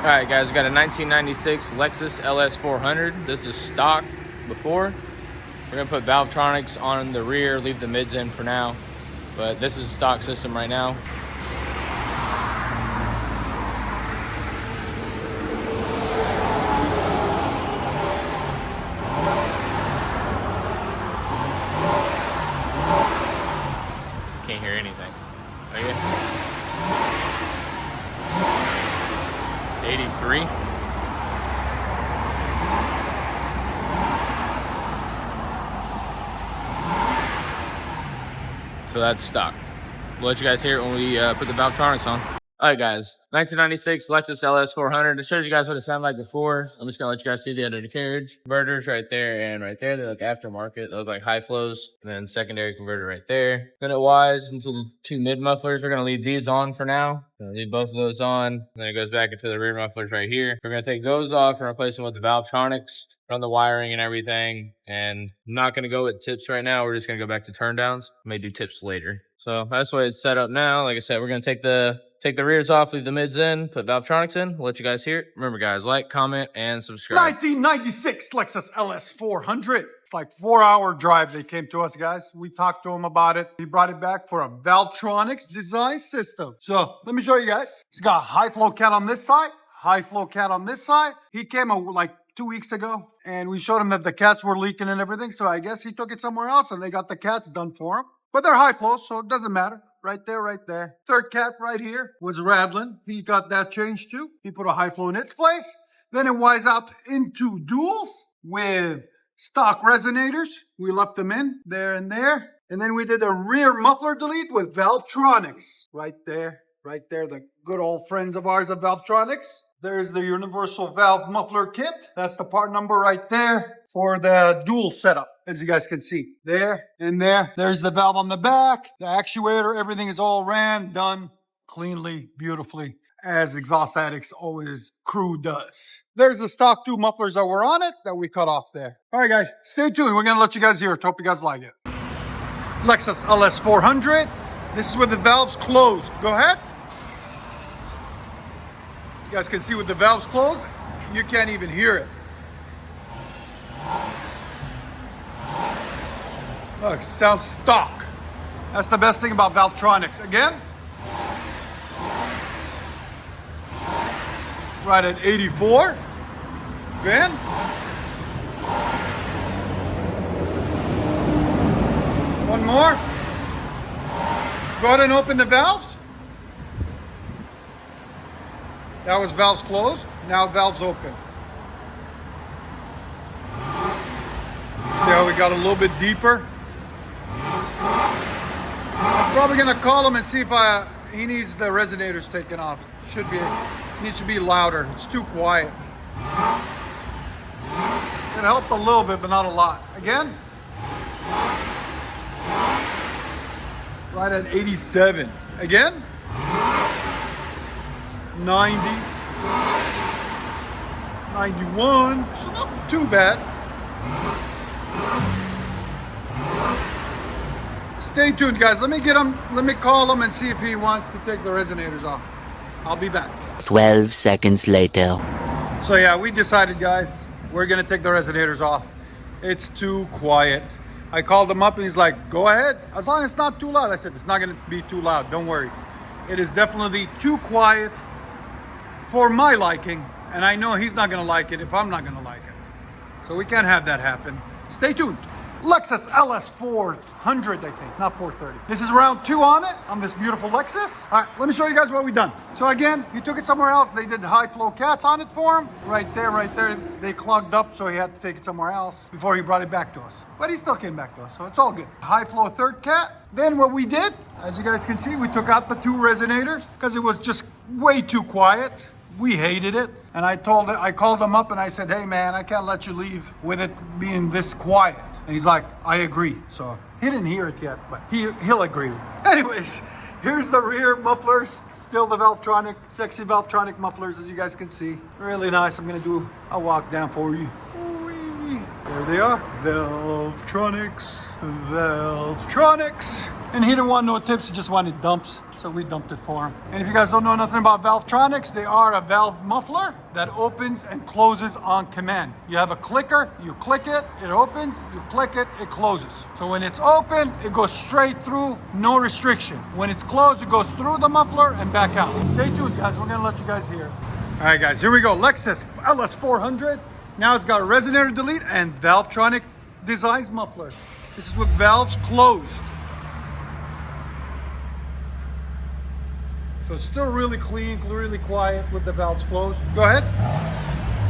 All right, guys, we got a 1996 Lexus LS400. This is stock before. We're gonna put Valvetronics on the rear, leave the mids in for now. But this is a stock system right now. Can't hear anything. Are you? 83. So that's stock. We'll let you guys hear it when we put the Valvetronics on. All right, guys. 1996 Lexus LS400. It shows you guys what it sounded like before. I'm just going to let you guys see the undercarriage. Converters right there and right there. They look aftermarket. They look like high flows. And then secondary converter right there. Minute wise into two mid mufflers. We're going to leave these on for now. Leave both of those on. And then it goes back into the rear mufflers right here. We're going to take those off and replace them with the Valvetronics. Run the wiring and everything. And I'm not going to go with tips right now. We're just going to go back to turn downs. May do tips later. So that's the way it's set up now. Like I said, we're going to take the rears off, leave the mids in, put Valvetronics in. We'll let you guys hear it. Remember, guys, like, comment, and subscribe. 1996 Lexus LS400. It's like 4-hour drive. They came to us, guys. We talked to him about it. He brought it back for a Valvetronics design system. So let me show you guys. He's got a high flow cat on this side, high flow cat on this side. He came like 2 weeks ago, and we showed him that the cats were leaking and everything. So I guess he took it somewhere else, and they got the cats done for him. But they're high flow, so it doesn't matter. Right there, right there. Third cat right here was rattling. He got that changed too. He put a high flow in its place. Then it wires out into duals with stock resonators. We left them in there and there. And then we did a rear muffler delete with Valvetronics. Right there, right there. The good old friends of ours at Valvetronics. There's the universal valve muffler kit. That's the part number right there for the dual setup, as you guys can see. There and there. There's the valve on the back, the actuator, everything is all ran, done cleanly, beautifully, as Exhaust Addicts always crew does. There's the stock 2 mufflers that were on it that we cut off there. All right, guys, stay tuned. We're going to let you guys hear it. Hope you guys like it. Lexus LS400. This is with the valves closed. Go ahead. You guys can see with the valves closed, you can't even hear it. Look, it sounds stock. That's the best thing about Valvetronics. Again. Right at 84. Again. One more. Go ahead and open the valves. That was valves closed. Now valves open. See how we got a little bit deeper? I'm probably gonna call him and see if he needs the resonators taken off. Needs to be louder. It's too quiet. It helped a little bit, but not a lot. Again. Right at 87. Again. 90. 91. So not too bad. Stay tuned, guys. Let me call him and see if he wants to take the resonators off. I'll be back. 12 seconds later. So yeah, we decided, guys, we're gonna take the resonators off. It's too quiet. I called him up and he's like, go ahead, as long as it's not too loud. I said, it's not gonna be too loud, don't worry. It is definitely too quiet for my liking, and I know he's not gonna like it if I'm not gonna like it. So we can't have that happen. Stay tuned. Lexus LS400, I think, not 430. This is round 2 on it, on this beautiful Lexus. All right, let me show you guys what we've done. So again, he took it somewhere else. They did high flow cats on it for him. Right there, right there. They clogged up, so he had to take it somewhere else before he brought it back to us. But he still came back to us, so it's all good. High flow third cat. Then what we did, as you guys can see, we took out the 2 resonators because it was just way too quiet. We hated it. And I called him up and I said, hey man, I can't let you leave with it being this quiet. And he's like, I agree. So he didn't hear it yet, but he'll agree. Anyways, here's the rear mufflers. Still the Valvetronic, sexy Valvetronic mufflers, as you guys can see. Really nice. I'm gonna do a walk down for you. There they are. Valvetronics. Valvetronics. And he didn't want no tips, he just wanted dumps. So we dumped it for him. And if you guys don't know nothing about Valvetronics, they are a valve muffler that opens and closes on command. You have a clicker, you click it, it opens, you click it, it closes. So when it's open, it goes straight through, no restriction. When it's closed, it goes through the muffler and back out. Stay tuned, guys, we're gonna let you guys hear. All right, guys, here we go. Lexus LS400. Now it's got a resonator delete and Valvetronic designs muffler. This is with valves closed. So it's still really clean, really quiet with the valves closed. Go ahead,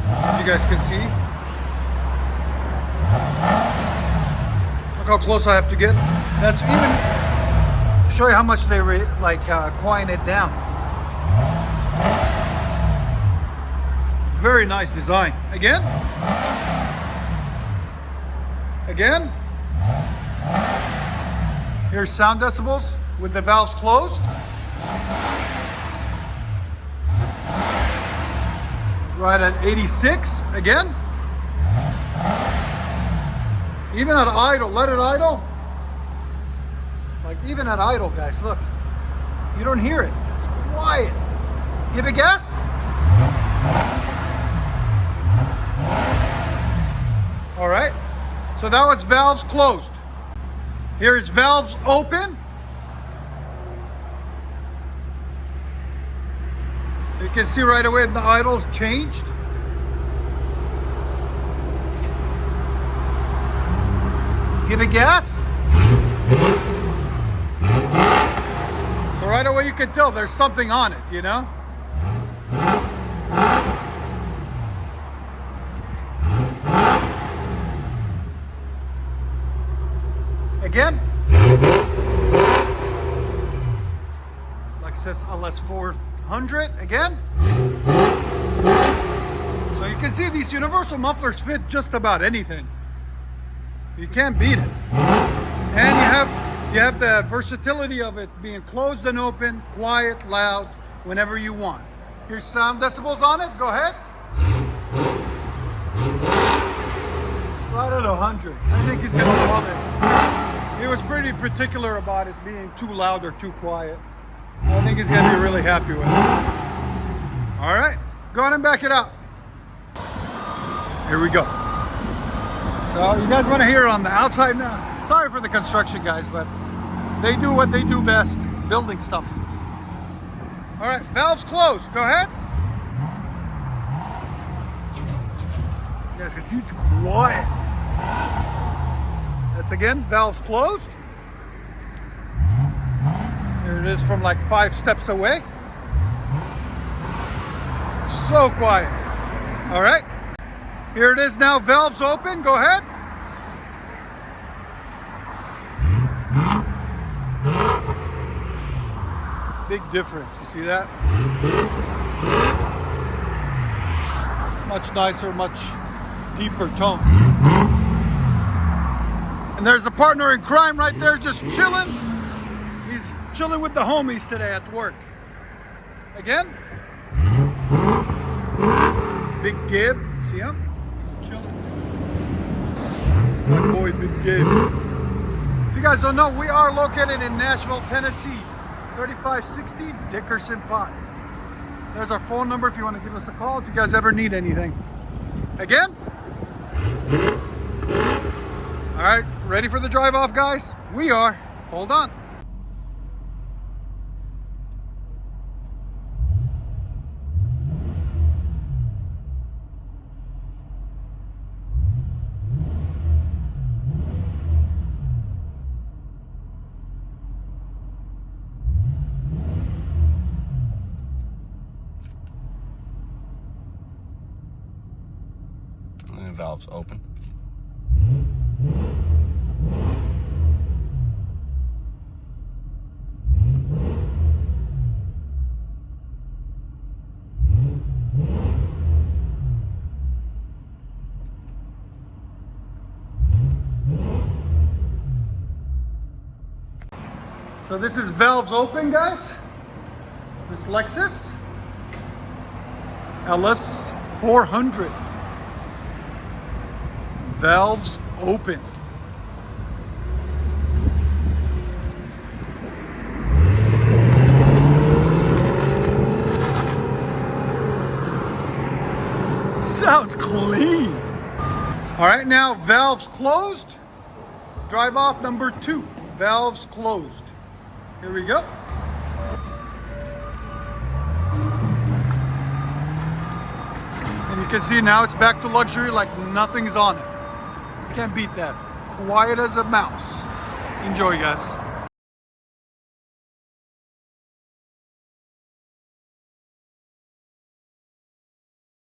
as you guys can see. Look how close I have to get. That's even to show you how much they quiet it down. Very nice design. Again. Again. Here's sound decibels with the valves closed. Right at 86 again. Even at idle, let it idle. Like even at idle, guys, look. You don't hear it. It's quiet. Give it gas. All right. So that was valves closed. Here's valves open. You can see right away the idle's changed. Give it gas. So right away you can tell there's something on it, you know? Again. Lexus LS400 again. So you can see these universal mufflers fit just about anything. You can't beat it. And you have the versatility of it being closed and open, quiet, loud, whenever you want. Here's sound decibels on it. Go ahead. Right at 100. I think he's gonna love it. He was pretty particular about it being too loud or too quiet. I think he's gonna be really happy with it. All right, go ahead and back it up. Here we go. So you guys want to hear it on the outside now? Sorry for the construction guys, but they do what they do best, building stuff. All right, valves closed. Go ahead. You guys can see it's quiet. That's again, valves closed. Here it is from like 5 steps away. So quiet. All right. Here it is now, valves open. Go ahead. Big difference. You see that? Much nicer, much deeper tone. And there's a partner in crime right there just chilling. He's chilling with the homies today at work. Again. Big Gib. See him? He's chilling. My boy, Big Gib. If you guys don't know, we are located in Nashville, Tennessee. 3560 Dickerson Pike. There's our phone number if you want to give us a call if you guys ever need anything. Again. All right, ready for the drive off, guys? We are. Hold on. And valves open. So this is valves open, guys. This Lexus LS400. Valves open. Sounds clean. All right, now valves closed. Drive off number 2. Valves closed. Here we go. And you can see now it's back to luxury like nothing's on it. Can't beat that. Quiet as a mouse. Enjoy, guys.